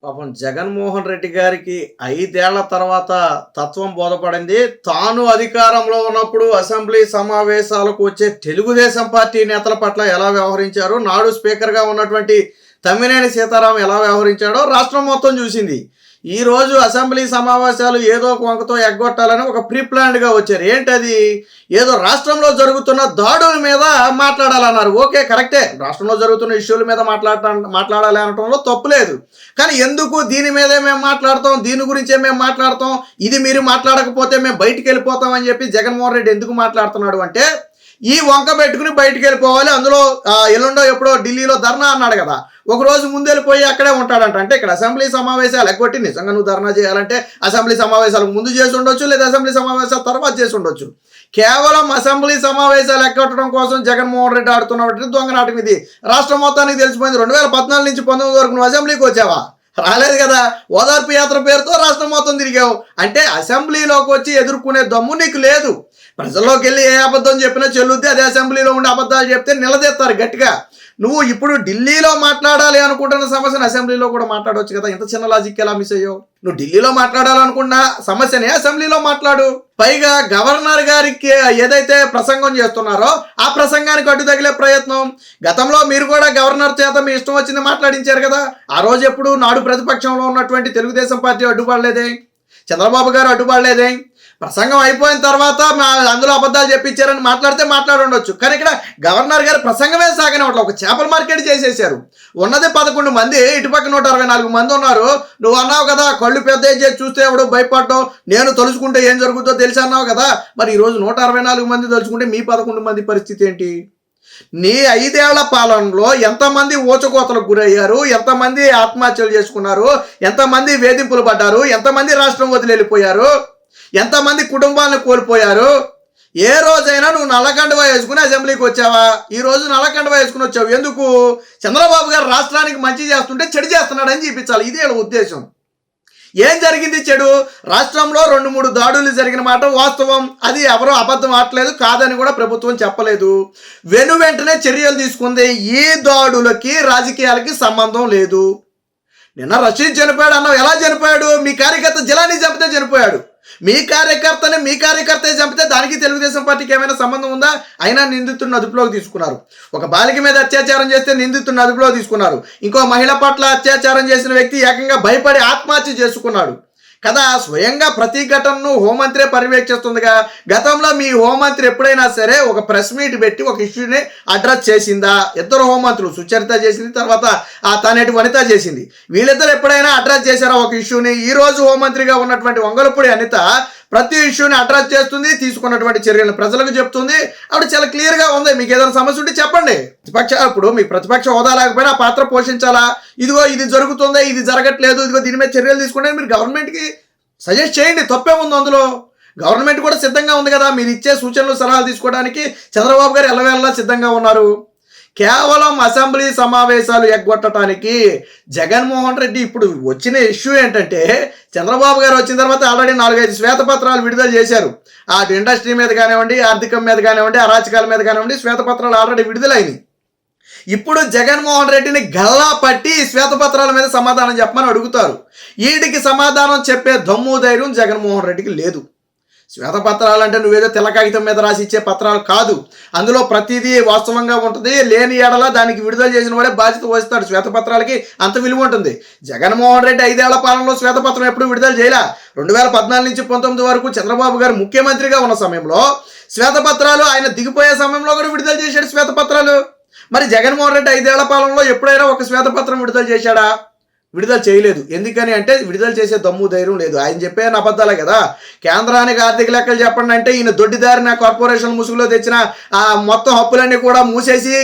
పాపం జగన్మోహన్ రెడ్డి గారికి 5 ఏళ్ల తర్వాత తత్వం బోధపడింది. తాను అధికారంలో ఉన్నప్పుడు అసెంబ్లీ సమావేశాలకు వచ్చే తెలుగుదేశం పార్టీ నేతల పట్ల ఎలా వ్యవహరించారో, నాడు స్పీకర్‌గా ఉన్నటువంటి తమ్మినేని సీతారాం ఎలా వ్యవహరించాడో రాష్ట్రం మొత్తం చూసింది. ఈరోజు అసెంబ్లీ సమావేశాలు ఏదో ఒక వంకతో ఎగ్గొట్టాలని ఒక ప్రీ ప్లాన్డ్‌గా వచ్చారు. ఏంటది? ఏదో రాష్ట్రంలో జరుగుతున్న దాడుల మీద మాట్లాడాలన్నారు. ఓకే, కరెక్టే. రాష్ట్రంలో జరుగుతున్న ఇష్యూల మీద మాట్లాడాలి అనటంలో తప్పు లేదు. కానీ ఎందుకు దీని మీదే మేము మాట్లాడతాం, దీని గురించే మేము మాట్లాడతాం, ఇది మీరు మాట్లాడకపోతే మేము బయటికెళ్ళిపోతాం అని చెప్పి జగన్మోహన్ రెడ్డి ఎందుకు మాట్లాడుతున్నాడు అంటే, ఈ వంక పెట్టుకుని బయటికి వెళ్ళిపోవాలి. అందులో ఎల్లుండో ఎప్పుడో ఢిల్లీలో ధర్నా అన్నాడు కదా, ఒక రోజు ముందు వెళ్ళిపోయి అక్కడే ఉంటాడంట. అంటే ఇక్కడ అసెంబ్లీ సమావేశాలు ఎగ్గొట్టి నిజంగా నువ్వు ధర్నా చేయాలంటే అసెంబ్లీ సమావేశాలకు ముందు చేసి ఉండొచ్చు, లేదా అసెంబ్లీ సమావేశాల తర్వాత చేసి ఉండొచ్చు. కేవలం అసెంబ్లీ సమావేశాలు ఎగ్గొట్టడం కోసం జగన్మోహన్ రెడ్డి ఆడుతున్నటువంటి దొంగ నాటకం ఇది. రాష్ట్రం మొత్తానికి తెలిసిపోయింది. 2014 నుంచి 19 వరకు నువ్వు అసెంబ్లీకి వచ్చావా? రాలేదు కదా. ఓదార్పు యాత్ర పేరుతో రాష్ట్రం మొత్తం తిరిగావు. అంటే అసెంబ్లీలోకి వచ్చి ఎదుర్కొనే దమ్ము నీకు లేదు. ప్రజల్లోకి వెళ్ళి ఏ అబద్ధం చెప్పినా చెల్లుద్ది. అదే అసెంబ్లీలో ఉండి అబద్ధాలు చెప్తే నిలదీస్తారు గట్టిగా. నువ్వు ఇప్పుడు ఢిల్లీలో మాట్లాడాలి అనుకుంటున్న సమస్యను అసెంబ్లీలో కూడా మాట్లాడవచ్చు కదా. ఇంత చిన్న లాజిక్ ఎలా మిస్ అయ్యావు? నువ్వు ఢిల్లీలో మాట్లాడాలనుకున్న సమస్యనే అసెంబ్లీలో మాట్లాడు. పైగా గవర్నర్ గారికి ఏదైతే ప్రసంగం చేస్తున్నారో ఆ ప్రసంగానికి అడ్డు తగిలే ప్రయత్నం. గతంలో మీరు కూడా గవర్నర్ చేత మీ ఇష్టం వచ్చింది మాట్లాడించారు కదా. ఆ రోజు ఎప్పుడు నాడు ప్రతిపక్షంలో ఉన్నటువంటి తెలుగుదేశం పార్టీ అడ్డుపడలేదే, చంద్రబాబు గారు అడ్డుపడలేదే. ప్రసంగం అయిపోయిన తర్వాత అందులో అబద్ధాలు చెప్పించారని మాట్లాడి ఉండొచ్చు. కానీ ఇక్కడ గవర్నర్ గారు ప్రసంగమే సాగనివ్వట్లేదు. ఒక చేపల మార్కెట్ చేసేసారు. ఉన్నది 11 మంది, ఇటుపక్క 164 మంది ఉన్నారు. నువ్వు అన్నావు కదా, కళ్ళు పెద్ద చేసి చూస్తే ఎవడు భయపడటం, నేను తలుచుకుంటే ఏం జరుగుతుందో తెలిసి అన్నావు కదా. మరి ఈరోజు 164 మంది తలుచుకుంటే మీ 11 మంది పరిస్థితి ఏంటి? నీ 5 ఏళ్ల పాలనలో ఎంతమంది ఊచకోతలకు గురయ్యారు, ఎంతమంది ఆత్మహత్యలు చేసుకున్నారు, ఎంతమంది వేధింపులు పడ్డారు, ఎంతమంది రాష్ట్రం వదిలి వెళ్ళిపోయారు, ఎంతమంది కుటుంబాలను కోల్పోయారు? ఏ రోజైనా నువ్వు నల్లకండువా వేసుకుని అసెంబ్లీకి వచ్చావా? ఈ రోజు నల్లకండువా వేసుకుని వచ్చావు. ఎందుకు? చంద్రబాబు గారు రాష్ట్రానికి మంచి చేస్తుంటే చెడు చేస్తున్నాడని చూపించాలి. ఇదే ఉద్దేశం. ఏం జరిగింది చెడు? రాష్ట్రంలో 2-3 దాడులు జరిగిన మాట వాస్తవం. అది ఎవరో అబద్ధం ఆడలేదు, కాదని కూడా ప్రభుత్వం చెప్పలేదు. వెంటనే చర్యలు తీసుకుంది. ఈ దాడులకి రాజకీయాలకి సంబంధం లేదు. నిన్న రషీద్ చనిపోయాడు అన్నావు. ఎలా చనిపోయాడు? మీ కార్యకర్త జిలానీ చంపితే చనిపోయాడు. మీ కార్యకర్తే చంపితే దానికి తెలుగుదేశం పార్టీకి ఏమైనా సంబంధం ఉందా? అయినా నిందితుడిని అదుపులోకి తీసుకున్నారు. ఒక బాలిక మీద అత్యాచారం చేస్తే నిందితుడిని అదుపులోకి తీసుకున్నారు. ఇంకో మహిళ పట్ల అత్యాచారం చేసిన వ్యక్తి ఏకంగా భయపడి ఆత్మహత్య చేసుకున్నాడు కదా. స్వయంగా ప్రతి ఘటనను హోంమంత్రే పర్యవేక్షిస్తుందిగా. గతంలో మీ హోంమంత్రి ఎప్పుడైనా సరే ఒక ప్రెస్ మీట్ పెట్టి ఒక ఇష్యూని అడ్రస్ చేసిందా? ఇద్దరు హోంమంత్రులు, సుచరిత చేసింది, తర్వాత తనేటి వనిత చేసింది. వీళ్ళిద్దరు ఎప్పుడైనా అడ్రస్ చేశారా ఒక ఇష్యూని? ఈ రోజు హోంమంత్రిగా ఉన్నటువంటి వంగలపూడి అనిత ప్రతి ఇష్యూని అడ్రస్ చేస్తుంది, తీసుకున్నటువంటి చర్యలను ప్రజలకు చెప్తుంది. ఆవిడ చాలా క్లియర్గా ఉంది. మీకు ఏదైనా సమస్య ఉంటే చెప్పండి. ఇప్పుడు మీకు ప్రతిపక్ష హోదా లేకపోయినా ఆ పాత్ర పోషించాలా? ఇదిగో ఇది జరుగుతుంది, ఇది జరగట్లేదు, ఇదిగో దీని మీద చర్యలు తీసుకుంటే మీరు గవర్నమెంట్కి సజెస్ట్ చేయండి. తప్పేముంది అందులో? గవర్నమెంట్ కూడా సిద్ధంగా ఉంది కదా. మీరు ఇచ్చే సూచనలు సలహాలు తీసుకోవడానికి చంద్రబాబు గారు ఎల్లవేళలా సిద్ధంగా ఉన్నారు. కేవలం అసెంబ్లీ సమావేశాలు ఎగ్గొట్టడానికి జగన్మోహన్ రెడ్డి ఇప్పుడు వచ్చిన ఇష్యూ ఏంటంటే, చంద్రబాబు గారు వచ్చిన తర్వాత ఆల్రెడీ 4-5 శ్వేతపత్రాలు విడుదల చేశారు. అటు ఇండస్ట్రీ మీద కానివ్వండి, ఆర్థికం మీద కానివ్వండి, అరాచకాల మీద కానివ్వండి, శ్వేతపత్రాలు ఆల్రెడీ విడుదలైనవి. ఇప్పుడు జగన్మోహన్ రెడ్డిని గల్లా పట్టి శ్వేతపత్రాల మీద సమాధానం చెప్పమని అడుగుతారు. వీటికి సమాధానం చెప్పే దమ్ము ధైర్యం జగన్మోహన్ రెడ్డికి లేదు. శ్వేతపత్రాలు అంటే నువ్వేదో తెల్ల కాగితం మీద రాసి ఇచ్చే పత్రాలు కాదు. అందులో ప్రతిదీ వాస్తవంగా ఉంటుంది. లేని ఏడల దానికి విడుదల చేసిన వాడే బాధ్యత వహిస్తాడు. శ్వేతపత్రాలకి అంత విలువ ఉంటుంది. జగన్మోహన్ రెడ్డి 5 ఏళ్ల పాలనలో శ్వేతపత్రం ఎప్పుడు విడుదల చేయలే. 2014 నుంచి 19 వరకు చంద్రబాబు గారు ముఖ్యమంత్రిగా ఉన్న సమయంలో శ్వేతపత్రాలు, ఆయన దిగిపోయే సమయంలో కూడా విడుదల చేశాడు శ్వేతపత్రాలు. మరి జగన్మోహన్ రెడ్డి 5 ఏళ్ల పాలనలో ఎప్పుడైనా ఒక శ్వేతపత్రం విడుదల చేశాడా? విడుదల చేయలేదు. ఎందుకని అంటే విడుదల చేసే దమ్ము ధైర్యం లేదు. ఆయన చెప్పే అబద్ధాలే కదా. కేంద్రానికి ఆర్థిక లెక్కలు చెప్పండి అంటే ఈయన దొడ్డిదారిన కార్పొరేషన్ ముసుగులో తెచ్చిన మొత్తం హప్పులన్నీ కూడా మూసేసి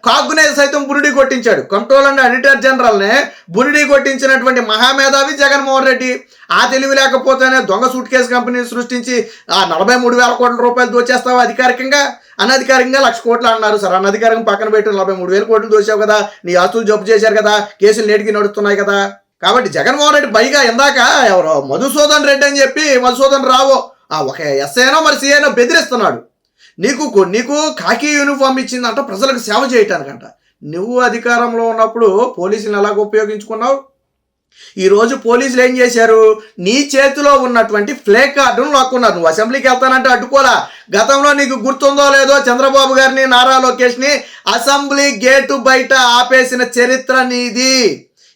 కాగ్గునే సైతం బురిడి కొట్టించాడు. కంట్రోల్ అండ్ ఆడిటర్ జనరల్నే బురిడి కొట్టించినటువంటి మహామేధావి జగన్మోహన్ రెడ్డి. ఆ తెలివి లేకపోతేనే దొంగ సూట్ కేసు కంపెనీ సృష్టించి 43,000 కోట్ల రూపాయలు దోచేస్తావు అధికారికంగా. అనధికారికంగా 1,00,000 కోట్లు అన్నారు. సరే, అనధికారికంగా పక్కన పెట్టి 43,000 కోట్లు దోచావు కదా. నీ ఆస్తులు జప్తు చేశారు కదా, కేసులు నేటికి నడుస్తున్నాయి కదా. కాబట్టి జగన్మోహన్ రెడ్డి పైగా ఇందాక ఎవరో మధుసూదన్ రెడ్డి అని చెప్పి మధుసూదన్ రావు ఒక ఎస్ఐనో మరి సిఐనో బెదిరిస్తున్నాడు. నీకు కాకి యూనిఫామ్ ఇచ్చిందంట ప్రజలకు సేవ చేయటానికంట. నువ్వు అధికారంలో ఉన్నప్పుడు పోలీసులను ఎలాగ ఉపయోగించుకున్నావు? ఈరోజు పోలీసులు ఏం చేశారు? నీ చేతిలో ఉన్నటువంటి ప్లే కార్డును లాక్కున్నారు. నువ్వు అసెంబ్లీకి వెళ్తానంటే అడ్డుకోలా. గతంలో నీకు గుర్తుందో లేదో చంద్రబాబు గారిని, నారా లోకేష్ని అసెంబ్లీ గేటు బయట ఆపేసిన చరిత్ర నీది.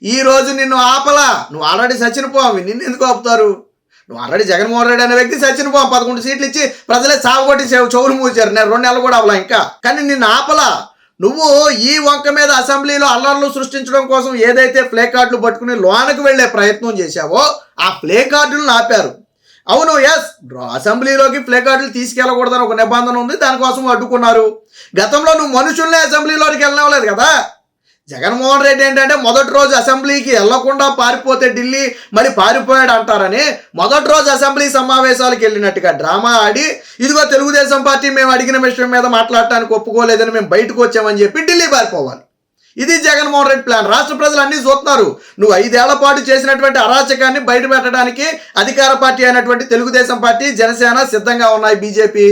ఈరోజు నిన్ను ఆపలా. నువ్వు ఆల్రెడీ చచ్చినపోవి, నిన్ను ఎందుకు ఆపుతారు? నువ్వు ఆల్రెడీ జగన్మోహన్ రెడ్డి అనే వ్యక్తి చచ్చినపోం. 11 సీట్లు ఇచ్చి ప్రజలే సాగుకొట్టి చెవులు మూసారు. నేను 2 నెలలు కూడా అవలా ఇంకా. కానీ నిన్ను ఆపలా. నువ్వు ఈ వంక మీద అసెంబ్లీలో అల్లర్లు సృష్టించడం కోసం ఏదైతే ప్లే కార్డులు పట్టుకుని లోనకు వెళ్లే ప్రయత్నం చేశావో ఆ ప్లే కార్డులను ఆపారు. అవును, ఎస్, అసెంబ్లీలోకి ప్లే కార్డులు తీసుకెళ్ళకూడదని ఒక నిబంధన ఉంది, దానికోసం అడ్డుకున్నారు. గతంలో నువ్వు మనుషుల్ని అసెంబ్లీలోకి వెళ్ళనవలేదు కదా. జగన్మోహన్ రెడ్డి ఏంటంటే మొదటి రోజు అసెంబ్లీకి వెళ్లకుండా పారిపోతే ఢిల్లీ మరి పారిపోయాడు అంటారని మొదటి రోజు అసెంబ్లీ సమావేశాలకు వెళ్ళినట్టుగా డ్రామా ఆడి, ఇదిగో తెలుగుదేశం పార్టీ మేము అడిగిన విషయం మీద మాట్లాడటానికి ఒప్పుకోలేదని మేము బయటకు వచ్చామని చెప్పి ఢిల్లీ పారిపోవాలి. ఇది జగన్మోహన్ రెడ్డి ప్లాన్. రాష్ట్ర ప్రజలు అన్నీ చూస్తున్నారు. నువ్వు 5 ఏళ్ల పాటు చేసినటువంటి అరాచకాన్ని బయట పెట్టడానికి అధికార పార్టీ అయినటువంటి తెలుగుదేశం పార్టీ, జనసేన సిద్ధంగా ఉన్నాయి. బీజేపీ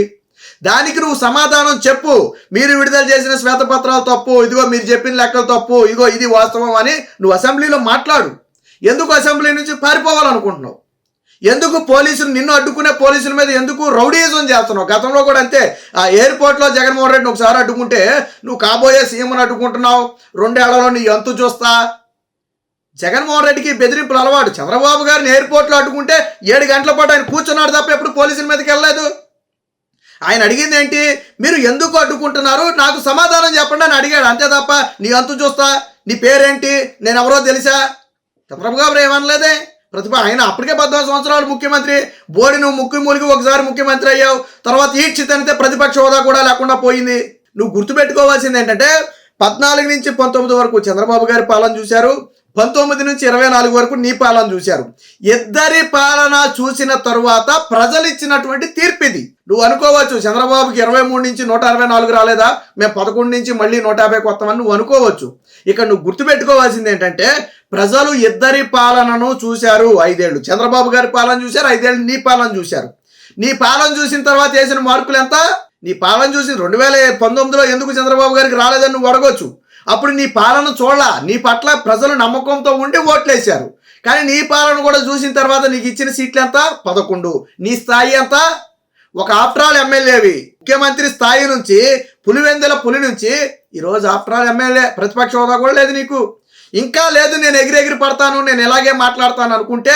దానికి నువ్వు సమాధానం చెప్పు. మీరు విడుదల చేసిన శ్వేతపత్రాలు తప్పు, ఇదిగో మీరు చెప్పిన లెక్కలు తప్పు, ఇదిగో ఇది వాస్తవం అని నువ్వు అసెంబ్లీలో మాట్లాడు. ఎందుకు అసెంబ్లీ నుంచి పారిపోవాలనుకుంటున్నావు? ఎందుకు పోలీసులు నిన్ను అడ్డుకునే పోలీసుల మీద ఎందుకు రౌడీయిజం చేస్తున్నావు? గతంలో కూడా అంతే. ఆ ఎయిర్పోర్ట్లో జగన్మోహన్ రెడ్డిని ఒకసారి అడ్డుకుంటే నువ్వు కాబోయే సీఎంను అడ్డుకుంటున్నావు. 2 ఏళ్లలో నీ అంతు చూస్తా. జగన్మోహన్ రెడ్డికి బెదిరింపులు అలవాటు. చంద్రబాబు గారిని ఎయిర్పోర్ట్లో అడ్డుకుంటే 7 గంటల పాటు ఆయన కూర్చున్నాడు తప్ప ఎప్పుడు పోలీసుల మీదకి వెళ్ళలేదు. ఆయన అడిగింది ఏంటి? మీరు ఎందుకు అడ్డుకుంటున్నారు, నాకు సమాధానం చెప్పండి అని అడిగాడు. అంతే తప్ప నీ అంతు చూస్తా, నీ పేరేంటి, నేను ఎవరో తెలుసా? చంద్రబాబు గారు ఏమనలేదే. ఆయన అప్పటికే 14 సంవత్సరాలు ముఖ్యమంత్రి. బోడి నువ్వు మూలికి ఒకసారి ముఖ్యమంత్రి అయ్యావు. తర్వాత ఈడ్చితనితే ప్రతిపక్ష హోదా కూడా లేకుండా పోయింది. నువ్వు గుర్తుపెట్టుకోవాల్సింది ఏంటంటే 14 నుంచి 19 వరకు చంద్రబాబు గారి పాలన చూశారు. 19 నుంచి 24 వరకు నీ పాలన చూశారు. ఇద్దరి పాలన చూసిన తరువాత ప్రజలు ఇచ్చినటువంటి తీర్పు ఇది. నువ్వు అనుకోవచ్చు చంద్రబాబుకి 23 నుంచి 164 రాలేదా, మేము 11 నుంచి మళ్ళీ 150 వస్తామని నువ్వు అనుకోవచ్చు. ఇక్కడ నువ్వు గుర్తుపెట్టుకోవాల్సింది ఏంటంటే ప్రజలు ఇద్దరి పాలనను చూశారు. 5 ఏళ్ళు చంద్రబాబు గారి పాలన చూశారు, 5 ఏళ్ళు నీ పాలన చూశారు. నీ పాలన చూసిన తర్వాత వేసిన మార్కులు ఎంత? నీ పాలన చూసి 2019లో ఎందుకు చంద్రబాబు గారికి రాలేదని నువ్వు అడగొచ్చు. అప్పుడు నీ పాలన చూడాల, నీ పట్ల ప్రజలు నమ్మకంతో ఉండి ఓట్లేశారు. కానీ నీ పాలన కూడా చూసిన తర్వాత నీకు ఇచ్చిన సీట్లు ఎంత? 11. నీ స్థాయి ఎంత? ఒక ఆఫ్టర్ ఆల్ ఎమ్మెల్యేవి. ముఖ్యమంత్రి స్థాయి నుంచి పులివెందుల పులి నుంచి ఈరోజు ఆఫ్టర్ ఆల్ ఎమ్మెల్యే. ప్రతిపక్ష హోదా కూడా లేదు నీకు. ఇంకా లేదు, నేను ఎగిరెగిరి పడతాను, నేను ఎలాగే మాట్లాడతాను అనుకుంటే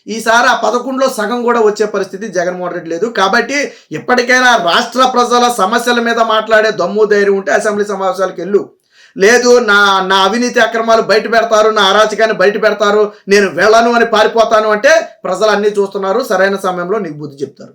ఈసారి ఆ 11లో సగం కూడా వచ్చే పరిస్థితి జగన్మోహన్ రెడ్డి లేదు. కాబట్టి ఎప్పటికైనా రాష్ట్ర ప్రజల సమస్యల మీద మాట్లాడే దమ్ము ధైర్యం ఉంటే అసెంబ్లీ సమావేశాలకు వెళ్ళు. లేదు, నా అవినీతి అక్రమాలు బయట పెడతారు, నా అరాచకాన్ని బయట పెడతారు, నేను వెళ్ళను అని పారిపోతాను అంటే ప్రజలు అన్నీ చూస్తున్నారు. సరైన సమయంలో నీకు బుద్ధి చెప్తారు.